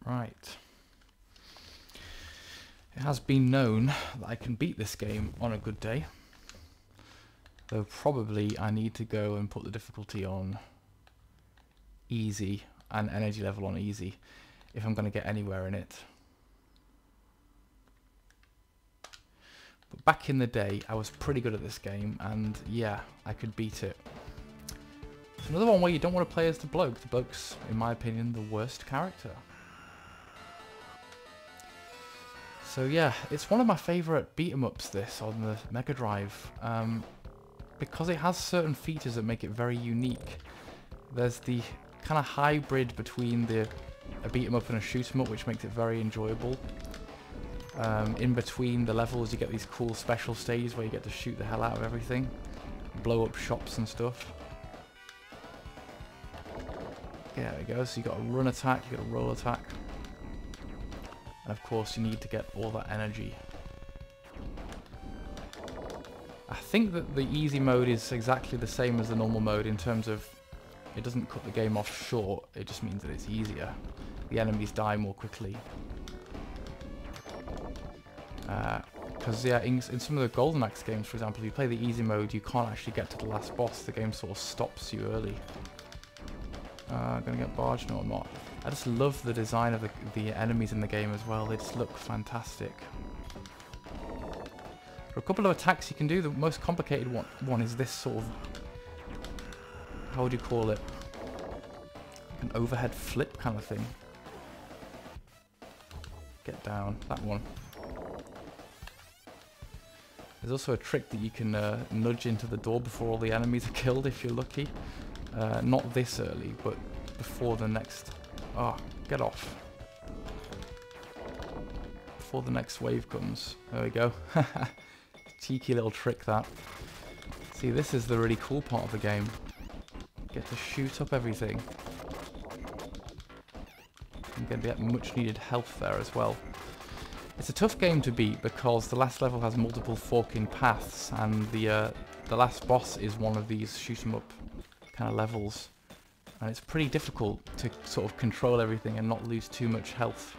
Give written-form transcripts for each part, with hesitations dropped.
Right. It has been known that I can beat this game on a good day. Though probably I need to go and put the difficulty on easy and energy level on easy if I'm going to get anywhere in it. But back in the day I was pretty good at this game, and yeah, I could beat it. It's another one where you don't want to play as the bloke. The bloke's, in my opinion, the worst character. So yeah, it's one of my favourite beat-em-ups, this, on the Mega Drive. Because it has certain features that make it very unique. There's the kind of hybrid between a beat-em-up and a shoot-em-up, which makes it very enjoyable. In between the levels you get these cool special stages where you get to shoot the hell out of everything. Blow up shops and stuff. Yeah, there we go. So you got a run attack, you got a roll attack. And of course you need to get all that energy. I think that the easy mode is exactly the same as the normal mode in terms of it doesn't cut the game off short, it just means that it's easier. The enemies die more quickly. Because yeah, in some of the Golden Axe games, for example, if you play the easy mode, you can't actually get to the last boss. The game sort of stops you early. Gonna get barged? No, I'm not. I just love the design of the enemies in the game as well. They just look fantastic. For a couple of attacks you can do, the most complicated one is this sort of, how would you call it? An overhead flip kind of thing. Get down, that one. There's also a trick that you can nudge into the door before all the enemies are killed if you're lucky. Not this early, but before the next... Oh, get off. Before the next wave comes. There we go. Cheeky little trick, that. See, this is the really cool part of the game. Get to shoot up everything. You get much needed health there as well. It's a tough game to beat because the last level has multiple forking paths, and the last boss is one of these shoot 'em up kind of levels, and it's pretty difficult to sort of control everything and not lose too much health.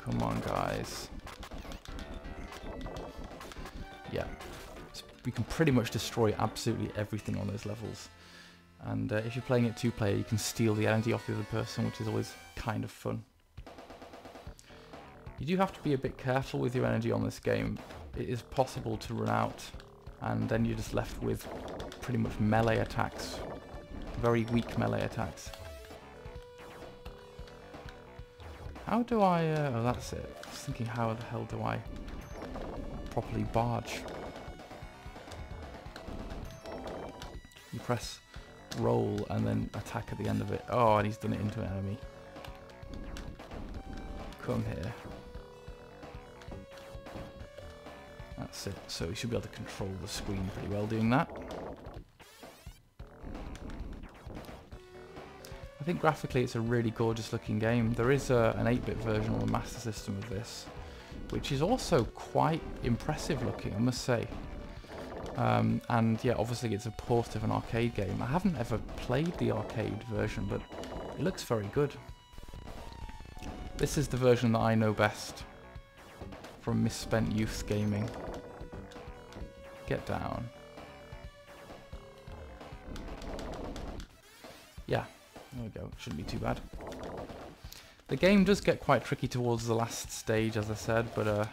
Come on, guys. Yeah, we can pretty much destroy absolutely everything on those levels. And if you're playing it two-player, you can steal the energy off the other person, which is always kind of fun. You do have to be a bit careful with your energy on this game. It is possible to run out, and then you're just left with pretty much melee attacks. Very weak melee attacks. How do I... oh, that's it. I was thinking, how the hell do I properly barge? You press roll and then attack at the end of it. Oh, and he's done it into an enemy. Come here. That's it. So we should be able to control the screen pretty well doing that. I think graphically it's a really gorgeous looking game. There is an 8-bit version on the Master System of this, which is also quite impressive looking, I must say. And yeah, obviously it's a port of an arcade game. I haven't ever played the arcade version, but it looks very good. This is the version that I know best from Misspent Youth Gaming. Get down. Yeah, there we go. Shouldn't be too bad. The game does get quite tricky towards the last stage, as I said, but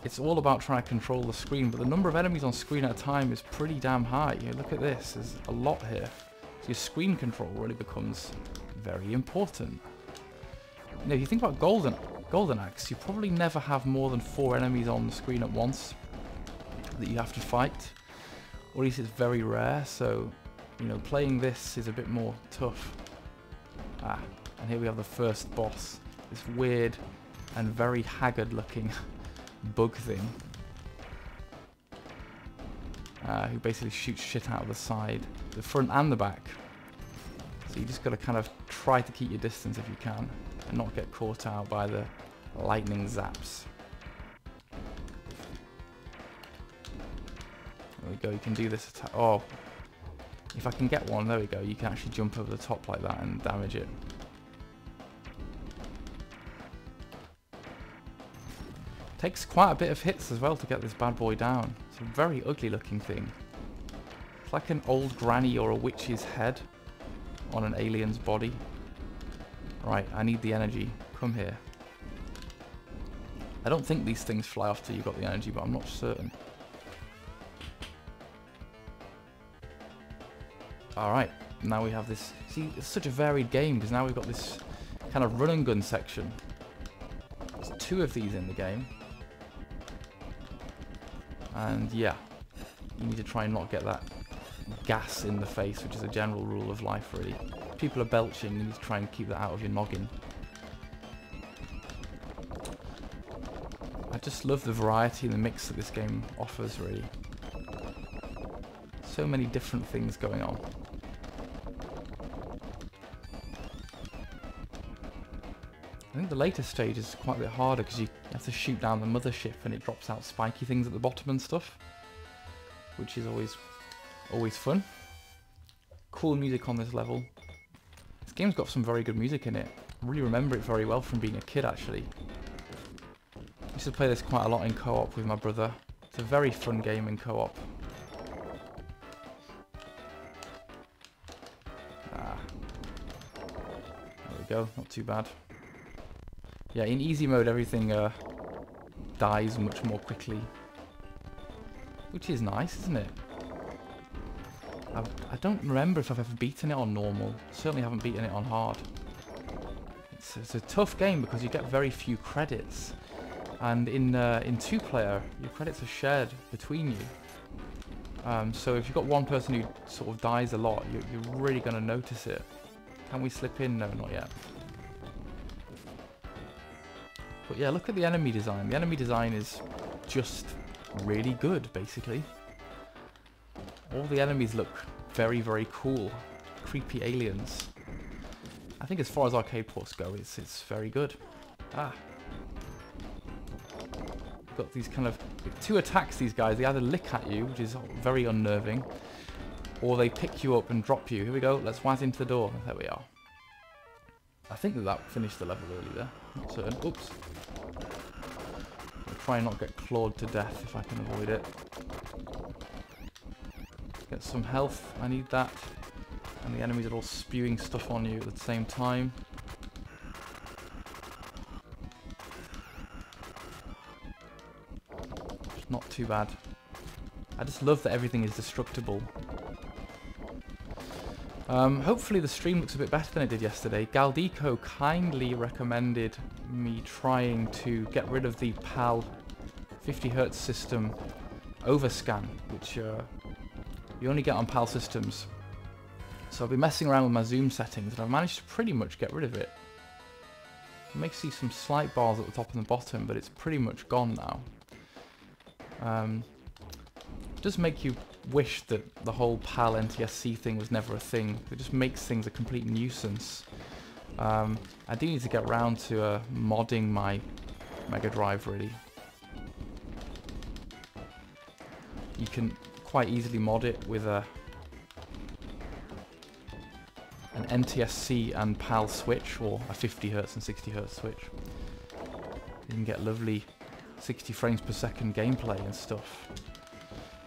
it's all about trying to control the screen, but the number of enemies on screen at a time is pretty damn high. You know, look at this, there's a lot here. So your screen control really becomes very important. You know, if you think about Golden Axe, you probably never have more than 4 enemies on the screen at once that you have to fight. Or at least it's very rare, so, you know, playing this is a bit more tough. Ah, and here we have the first boss. This weird and very haggard looking bug thing, who basically shoots shit out of the side, the front and the back. So you just got to kind of try to keep your distance if you can, and not get caught out by the lightning zaps. There we go, you can do this attack. Oh, If I can get one, there we go, you can actually jump over the top like that and damage it. Takes quite a bit of hits as well to get this bad boy down. It's a very ugly looking thing. It's like an old granny or a witch's head on an alien's body. Right, I need the energy. Come here. I don't think these things fly after you've got the energy, but I'm not certain. Alright, now we have this... See, it's such a varied game, because now we've got this kind of run and gun section. There's 2 of these in the game. And yeah, you need to try and not get that gas in the face, which is a general rule of life, really. If people are belching, you need to try and keep that out of your noggin. I just love the variety and the mix that this game offers, really. So many different things going on. I think the later stage is quite a bit harder because you have to shoot down the mothership and it drops out spiky things at the bottom and stuff, which is always fun. Cool music on this level. This game's got some very good music in it. I really remember it very well from being a kid, actually. I used to play this quite a lot in co-op with my brother. It's a very fun game in co-op. There we go, not too bad. Yeah, in easy mode everything dies much more quickly, which is nice, isn't it? I don't remember if I've ever beaten it on normal. Certainly haven't beaten it on hard. It's a tough game because you get very few credits, and in 2-player your credits are shared between you. So if you've got one person who sort of dies a lot, you're really going to notice it. Can we slip in? No, not yet. But yeah, look at the enemy design. The enemy design is just really good, basically. All the enemies look very, very cool. Creepy aliens. I think as far as arcade ports go, it's very good. Got these kind of 2 attacks, these guys. They either lick at you, which is very unnerving, or they pick you up and drop you. Here we go, let's whiz into the door. There we are. I think that finished the level early there. Not certain. Oops. I'll try and not get clawed to death if I can avoid it. Get some health. I need that. And the enemies are all spewing stuff on you at the same time. Not too bad. I just love that everything is destructible. Hopefully the stream looks a bit better than it did yesterday. Galdico kindly recommended me trying to get rid of the PAL 50Hz system overscan, which you only get on PAL systems. So I've been messing around with my zoom settings and I've managed to pretty much get rid of it. You may see some slight bars at the top and the bottom, but it's pretty much gone now. It does make you wish that the whole PAL NTSC thing was never a thing. It just makes things a complete nuisance. I do need to get around to modding my Mega Drive, really. You can quite easily mod it with an NTSC and PAL switch, or a 50Hz and 60Hz switch. You can get lovely 60 frames per second gameplay and stuff.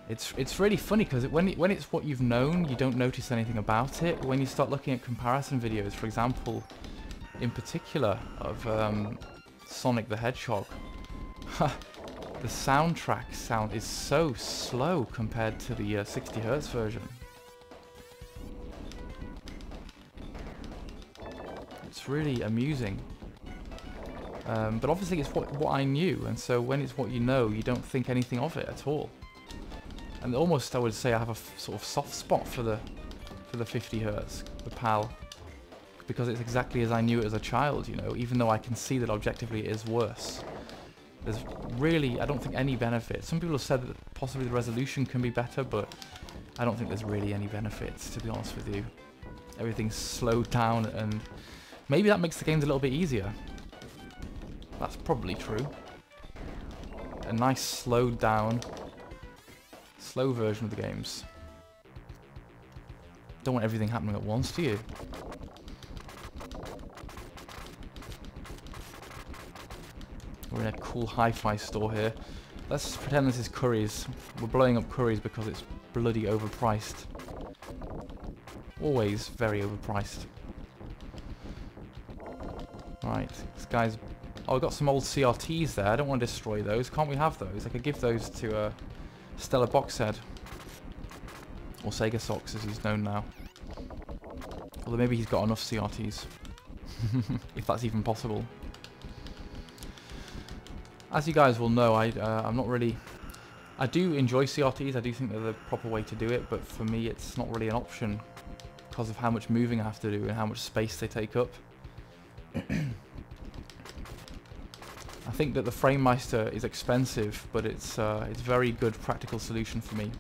It's really funny because when it's what you've known, you don't notice anything about it. When you start looking at comparison videos, for example, in particular of Sonic the Hedgehog, the soundtrack sound is so slow compared to the 60Hz version. It's really amusing. But obviously it's what I knew, and so when it's what you know, you don't think anything of it at all. And almost I would say I have a sort of soft spot for the 50Hz, the PAL, because it's exactly as I knew it as a child, you know, even though I can see that objectively it is worse. There's really, I don't think, any benefit. Some people have said that possibly the resolution can be better, but I don't think there's really any benefits, to be honest with you. Everything's slowed down, and maybe that makes the games a little bit easier. That's probably true. A nice slowed down, slow version of the games. don't want everything happening at once, do you? We're in a cool hi-fi store here. Let's pretend this is Curry's. We're blowing up Curry's because it's bloody overpriced. Always very overpriced. Right, this guy's... Oh, we've got some old CRTs there. I don't want to destroy those. Can't we have those? I could give those to Stella Boxhead. Or Sega Sox, as he's known now. Although maybe he's got enough CRTs. If that's even possible. As you guys will know, I'm not really... I do enjoy CRTs. I do think they're the proper way to do it. But for me, it's not really an option. Because of how much moving I have to do and how much space they take up. I think that the FrameMeister is expensive, but it's a very good practical solution for me.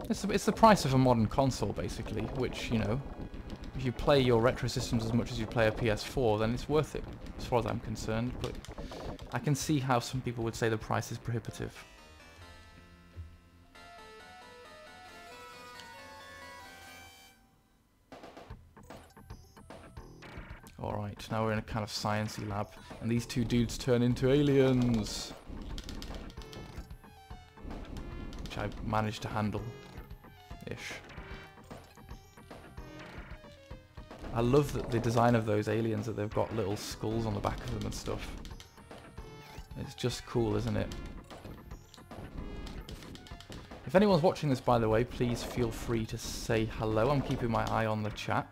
It's the price of a modern console, basically, which, you know, if you play your retro systems as much as you play a PS4, then it's worth it, as far as I'm concerned, but I can see how some people would say the price is prohibitive. Alright, now we're in a kind of sciencey lab, and these two dudes turn into aliens! Which I managed to handle-ish. I love the design of those aliens, that they've got little skulls on the back of them and stuff. It's just cool, isn't it? If anyone's watching this, by the way, please feel free to say hello. I'm keeping my eye on the chat.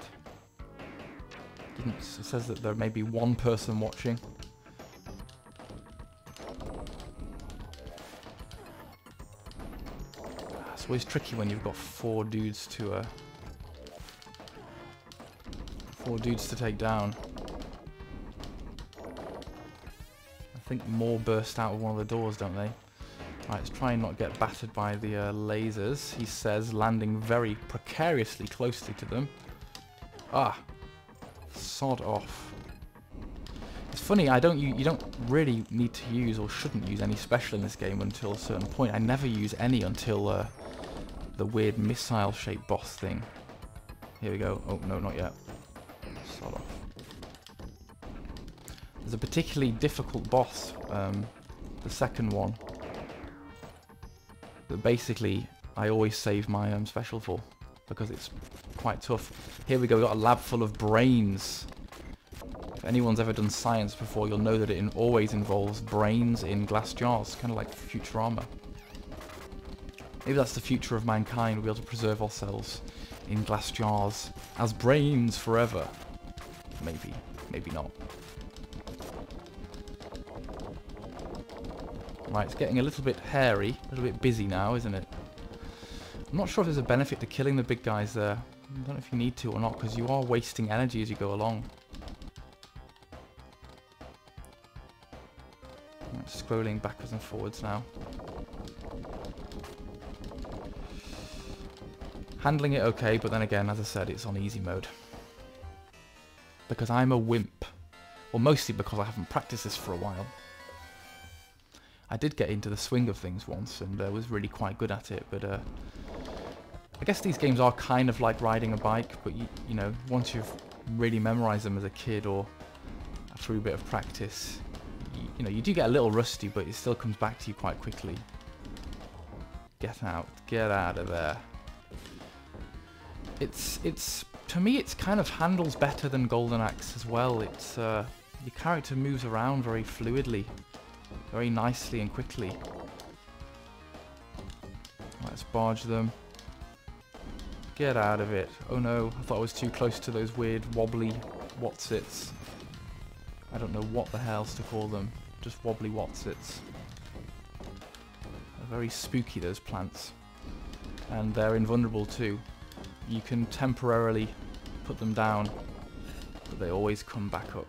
It says that there may be one person watching. It's always tricky when you've got four dudes to take down. I think more burst out of one of the doors, don't they? Right, let's try and not get battered by the lasers, he says, landing very precariously closely to them. Ah! Sod off. It's funny, you don't really need to use or shouldn't use any special in this game until a certain point. I never use any until the weird missile-shaped boss thing. Here we go. Oh, no, not yet. Sod off. There's a particularly difficult boss, the second one, that basically I always save my special for, because it's quite tough. Here we go, we've got a lab full of brains. If anyone's ever done science before, you'll know that it always involves brains in glass jars, kind of like Futurama. Maybe that's the future of mankind, we'll be able to preserve ourselves in glass jars as brains forever. Maybe, maybe not. Right, it's getting a little bit hairy, a little bit busy now, isn't it? I'm not sure if there's a benefit to killing the big guys there. I don't know if you need to or not, because you are wasting energy as you go along. Right, scrolling backwards and forwards now. Handling it okay, but then again, as I said, it's on easy mode. Because I'm a wimp. Well, mostly because I haven't practiced this for a while. I did get into the swing of things once, and was really quite good at it, but I guess these games are kind of like riding a bike, but you know, once you've really memorized them as a kid or through a bit of practice, you know, you do get a little rusty, but it still comes back to you quite quickly. Get out of there. It's to me, it's kind of handles better than Golden Axe as well. It's your character moves around very fluidly, very nicely and quickly. Let's barge them. Get out of it. Oh no, I thought I was too close to those weird wobbly Watsits. I don't know what the hell's to call them. Just wobbly Watsits. They're very spooky, those plants. And they're invulnerable too. You can temporarily put them down, but they always come back up.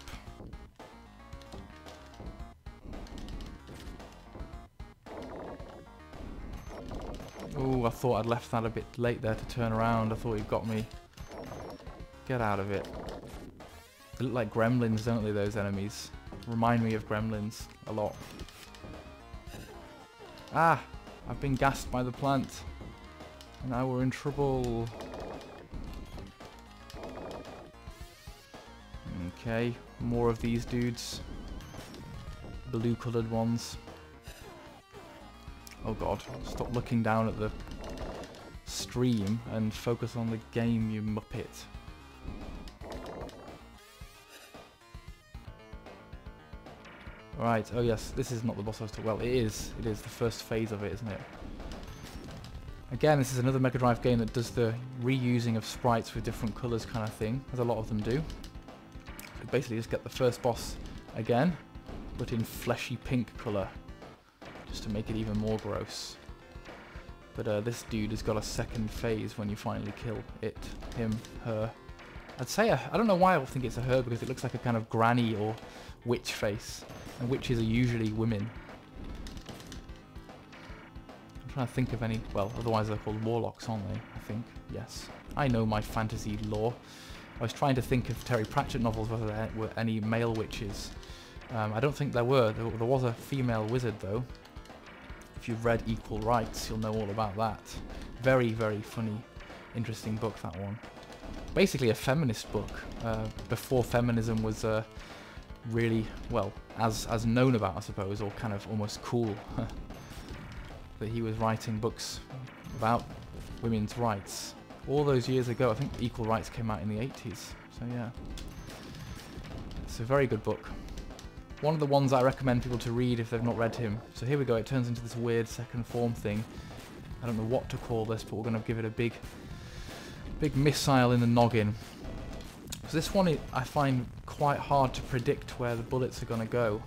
Oh, I thought I'd left that a bit late there to turn around. I thought he'd got me. Get out of it. They look like gremlins, don't they, those enemies? Remind me of gremlins a lot. Ah! I've been gassed by the plant. Now we're in trouble. Okay, more of these dudes. Blue coloured ones. Oh god, stop looking down at the stream and focus on the game, you muppet. Right, oh yes, this is not the boss I was talking about. Well, it is the first phase of it, isn't it? Again, this is another Mega Drive game that does the reusing of sprites with different colours kind of thing, as a lot of them do. So basically just get the first boss again, but in fleshy pink colour, just to make it even more gross. But this dude has got a second phase when you finally kill it, him, her. I'd say, I don't know why I think it's a her, because it looks like a kind of granny or witch face, and witches are usually women. I'm trying to think of any, well, otherwise they're called warlocks, aren't they? I think, yes. I know my fantasy lore. I was trying to think of Terry Pratchett novels whether there were any male witches. I don't think there were. There was a female wizard, though. If you've read Equal Rights, you'll know all about that. Very, very funny, interesting book, that one. Basically a feminist book, before feminism was really, well, as known about, I suppose, or kind of almost cool. That he was writing books about women's rights. All those years ago, I think Equal Rights came out in the 80s, so yeah. It's a very good book. One of the ones I recommend people to read if they've not read him. So here we go, it turns into this weird second form thing. I don't know what to call this, but we're going to give it a big missile in the noggin. So this one I find quite hard to predict where the bullets are going to go.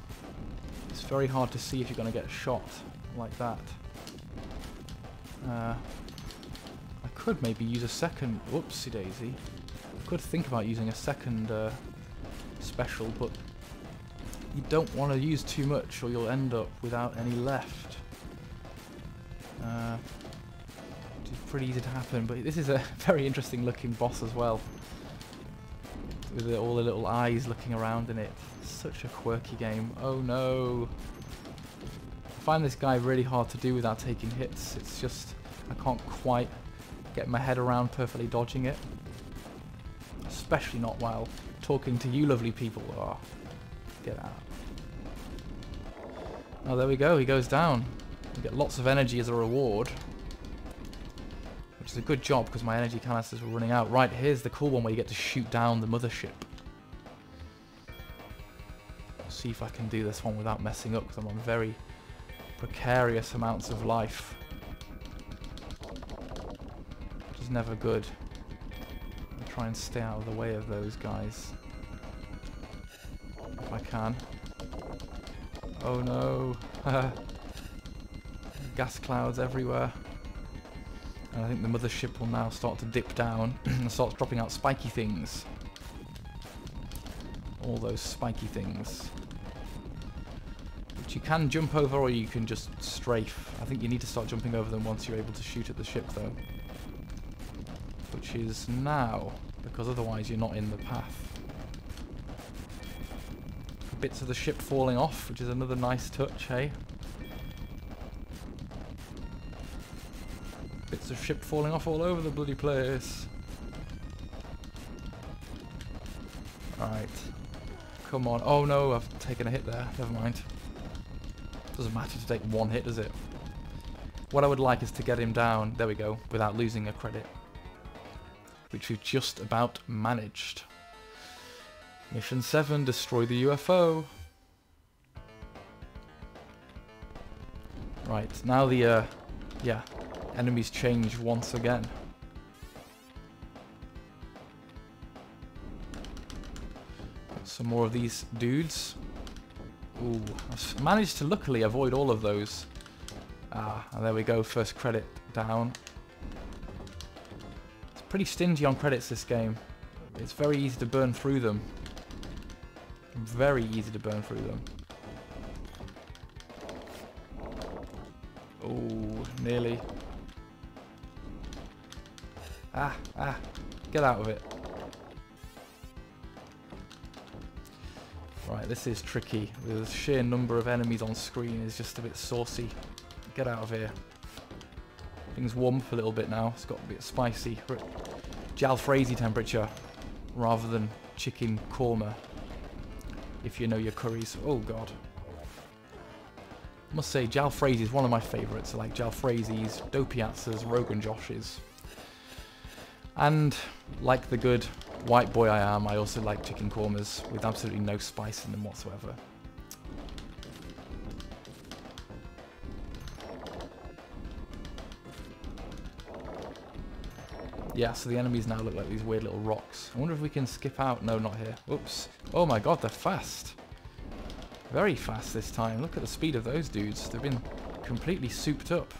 It's very hard to see if you're going to get shot like that. I could maybe use a second... Whoopsie daisy. I could think about using a second special, but you don't want to use too much or you'll end up without any left. It's pretty easy to happen, but this is a very interesting looking boss as well. With all the little eyes looking around in it. Such a quirky game. Oh no. I find this guy really hard to do without taking hits. It's just, I can't quite get my head around perfectly dodging it. Especially not while talking to you lovely people. Oh, get out. Oh, there we go, he goes down. You get lots of energy as a reward. Which is a good job because my energy canisters were running out. Right, here's the cool one where you get to shoot down the mothership. I'll see if I can do this one without messing up because I'm on very precarious amounts of life. Which is never good. I'll try and stay out of the way of those guys. If I can. Oh no. Gas clouds everywhere. And I think the mothership will now start to dip down and start dropping out spiky things. All those spiky things. Which you can jump over or you can just strafe. I think you need to start jumping over them once you're able to shoot at the ship though. Which is now, because otherwise you're not in the path. Bits of the ship falling off, which is another nice touch, hey? Bits of ship falling off all over the bloody place. Right. Come on. Oh no, I've taken a hit there. Never mind. Doesn't matter to take one hit, does it? What I would like is to get him down, there we go, without losing a credit. Which we've just about managed. Mission 7, destroy the UFO. Right, now the, yeah, enemies change once again. Some more of these dudes. Ooh, I've managed to luckily avoid all of those. Ah, and there we go, first credit down. It's pretty stingy on credits, this game. It's very easy to burn through them. Very easy to burn through them. Oh, nearly. Ah, get out of it. Right, this is tricky. The sheer number of enemies on screen is just a bit saucy. Get out of here. Things warm up a little bit now. It's got a bit spicy. Jalfrezi temperature rather than chicken korma. if you know your curries. Oh god. I must say, jalfrezi is one of my favourites. I like jalfrezis, dopiazzas, Rogan Joshes. And like the good white boy I am, I also like chicken kormas with absolutely no spice in them whatsoever. Yeah, so the enemies now look like these weird little rocks. I wonder if we can skip out. No, not here. Oops. Oh my god, they're fast. Very fast this time. Look at the speed of those dudes. They've been completely souped up.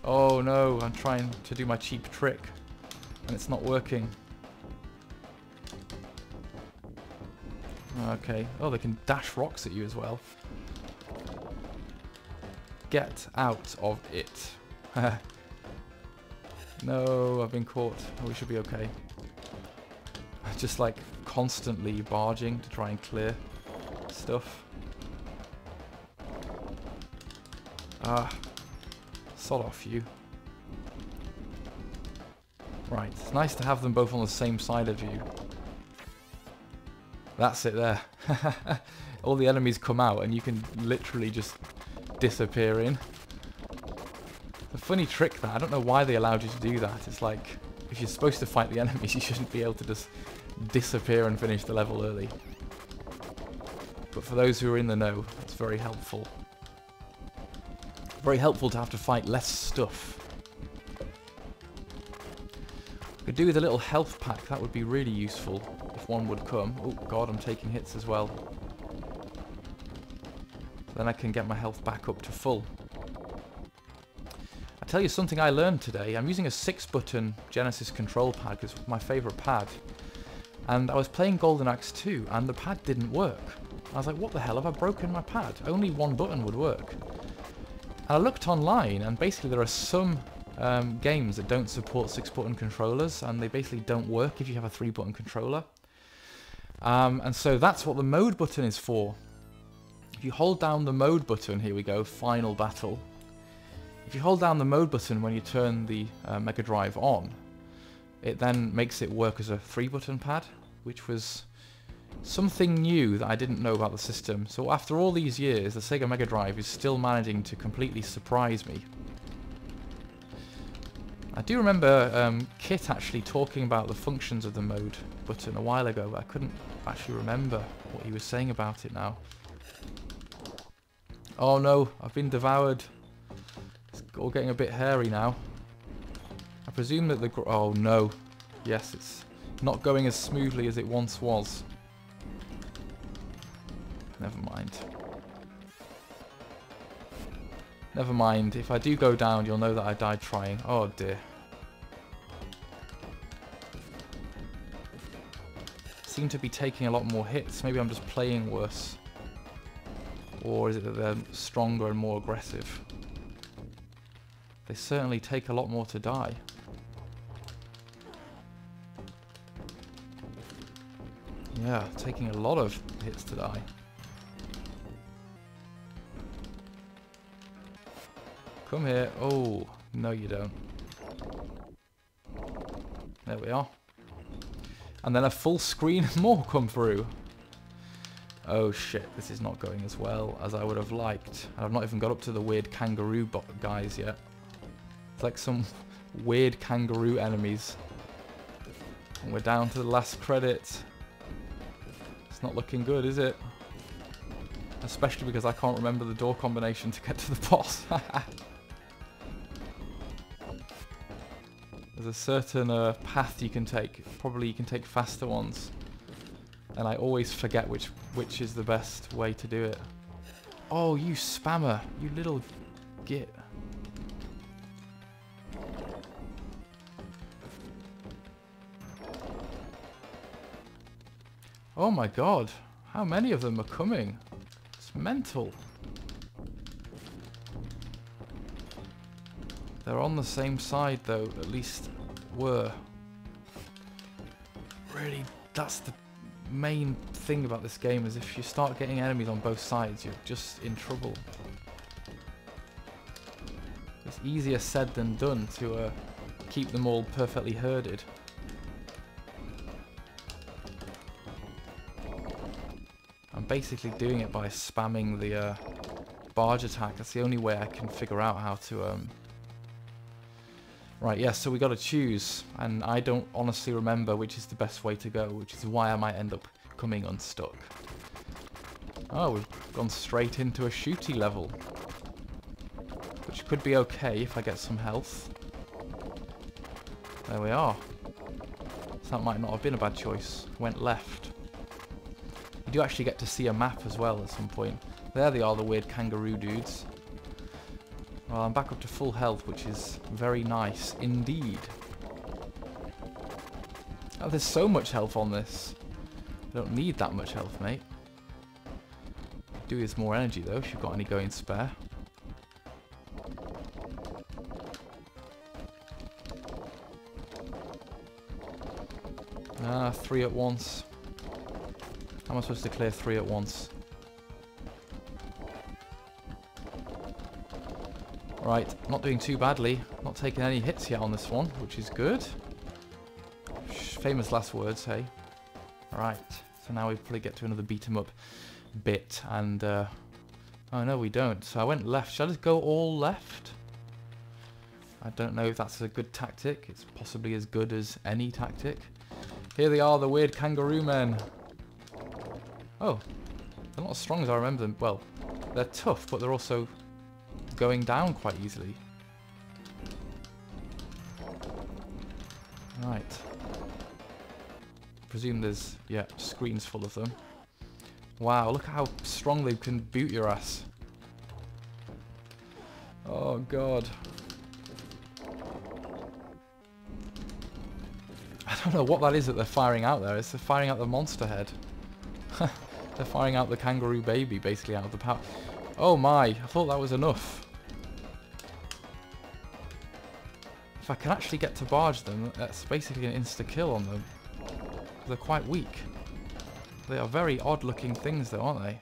Oh no, I'm trying to do my cheap trick. And it's not working. Okay. Oh, they can dash rocks at you as well. Get out of it. No, I've been caught. Oh, we should be okay. Just like constantly barging to try and clear stuff. Ah, sod off you. Right, it's nice to have them both on the same side of you. That's it there. All the enemies come out and you can literally just disappear in. A funny trick that, I don't know why they allowed you to do that. It's like, if you're supposed to fight the enemies, you shouldn't be able to just disappear and finish the level early. But for those who are in the know, it's very helpful. Very helpful to have to fight less stuff. Could do with a little health pack, that would be really useful, if one would come. Oh god, I'm taking hits as well. Then I can get my health back up to full. Tell you something I learned today. I'm using a 6-button Genesis control pad because it's my favourite pad. And I was playing Golden Axe 2 and the pad didn't work. I was like, what the hell, have I broken my pad? Only one button would work. And I looked online and basically there are some games that don't support 6-button controllers and they basically don't work if you have a 3-button controller. And so that's what the mode button is for. If you hold down the mode button, here we go, final battle. If you hold down the mode button when you turn the Mega Drive on, it then makes it work as a 3-button pad, which was something new that I didn't know about the system. So after all these years, the Sega Mega Drive is still managing to completely surprise me. I do remember Kit actually talking about the functions of the mode button a while ago, but I couldn't actually remember what he was saying about it now. Oh no, I've been devoured. All getting a bit hairy now. I presume that the... Oh no. Yes, it's not going as smoothly as it once was. Never mind. Never mind. If I do go down, you'll know that I died trying. Oh dear. Seem to be taking a lot more hits. Maybe I'm just playing worse. Or is it that they're stronger and more aggressive? They certainly take a lot more to die. Yeah, taking a lot of hits to die. Come here. Oh, no you don't. There we are. And then a full screen and more come through. Oh shit, this is not going as well as I would have liked. And I've not even got up to the weird kangaroo guys yet. It's like some weird kangaroo enemies. And we're down to the last credit. It's not looking good, is it? Especially because I can't remember the door combination to get to the boss. There's a certain path you can take. Probably you can take faster ones. And I always forget which is the best way to do it. Oh, you spammer. You little git. Oh my god, how many of them are coming? It's mental. They're on the same side though, at least were. Really, that's the main thing about this game, is if you start getting enemies on both sides, you're just in trouble. It's easier said than done to keep them all perfectly herded. basically doing it by spamming the barge attack. That's the only way I can figure out how to... Right, yes, so we got to choose, and I don't honestly remember which is the best way to go, which is why I might end up coming unstuck. Oh, we've gone straight into a shooty level, which could be okay if I get some health. There we are. So that might not have been a bad choice. Went left. You do actually get to see a map as well at some point. There they are, the weird kangaroo dudes. Well, I'm back up to full health, which is very nice indeed. Oh, there's so much health on this. I don't need that much health, mate. Do is more energy though, if you've got any going spare. Ah, 3 at once. How am I supposed to clear 3 at once? Right, not doing too badly. Not taking any hits yet on this one, which is good. Famous last words, hey? Right, so now we probably get to another beat 'em up bit, and oh no, we don't. So I went left. Should I just go all left? I don't know if that's a good tactic. It's possibly as good as any tactic. Here they are, the weird kangaroo men. Oh, they're not as strong as I remember them. Well, they're tough, but they're also going down quite easily. Right. Presume there's, yeah, screens full of them. Wow, look at how strong they can boot your ass. Oh god. I don't know what that is that they're firing out there. It's firing out the monster head. They're firing out the kangaroo baby, basically, out of the power. Oh my, I thought that was enough. If I can actually get to barge them, that's basically an insta-kill on them. They're quite weak. They are very odd-looking things, though, aren't they?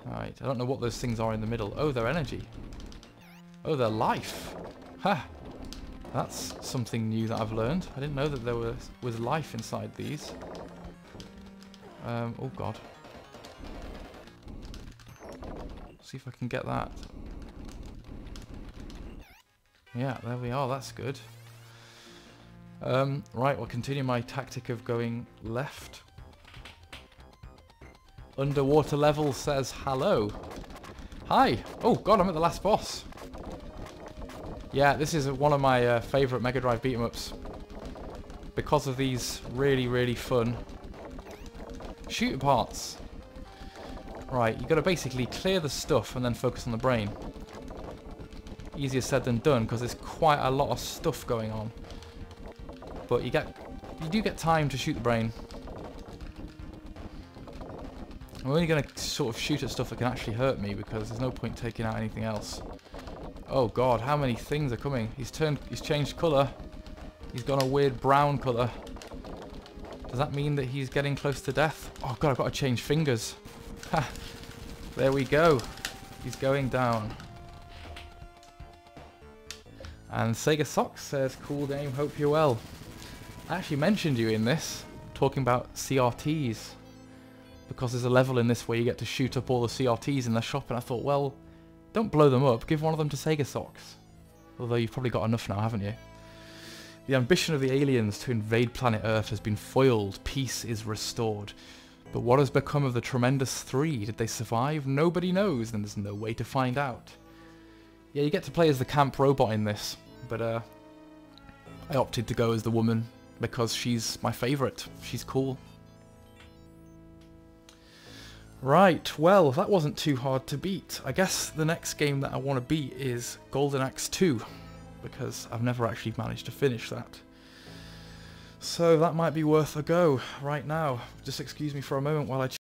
Right, I don't know what those things are in the middle. Oh, they're energy. Oh, they're life. Ha! That's something new that I've learned. I didn't know that there was life inside these. Oh god. See if I can get that. Yeah, there we are. That's good. Right, we'll continue my tactic of going left. Underwater level says hello. Hi! Oh god, I'm at the last boss. Yeah, this is one of my favourite Mega Drive beat-em-ups. Because of these really, really fun shooter parts. Right, you got to basically clear the stuff and then focus on the brain. Easier said than done, because there's quite a lot of stuff going on. But you do get time to shoot the brain. I'm only going to sort of shoot at stuff that can actually hurt me, because there's no point taking out anything else. Oh god, how many things are coming? He's changed colour. He's gone a weird brown colour. Does that mean that he's getting close to death? Oh god, I've got to change fingers. Ha! There we go. He's going down. And Sega Socks says, cool game, hope you're well. I actually mentioned you in this, talking about CRTs. Because there's a level in this where you get to shoot up all the CRTs in the shop, and I thought, well, don't blow them up, give one of them to Sega Socks. Although you've probably got enough now, haven't you? The ambition of the aliens to invade planet Earth has been foiled, peace is restored. But what has become of the Tremendous Three? Did they survive? Nobody knows, and there's no way to find out. Yeah, you get to play as the camp robot in this, but I opted to go as the woman because she's my favourite. She's cool. Right, well, that wasn't too hard to beat. I guess the next game that I want to beat is Golden Axe 2, because I've never actually managed to finish that. So that might be worth a go right now. Just excuse me for a moment while I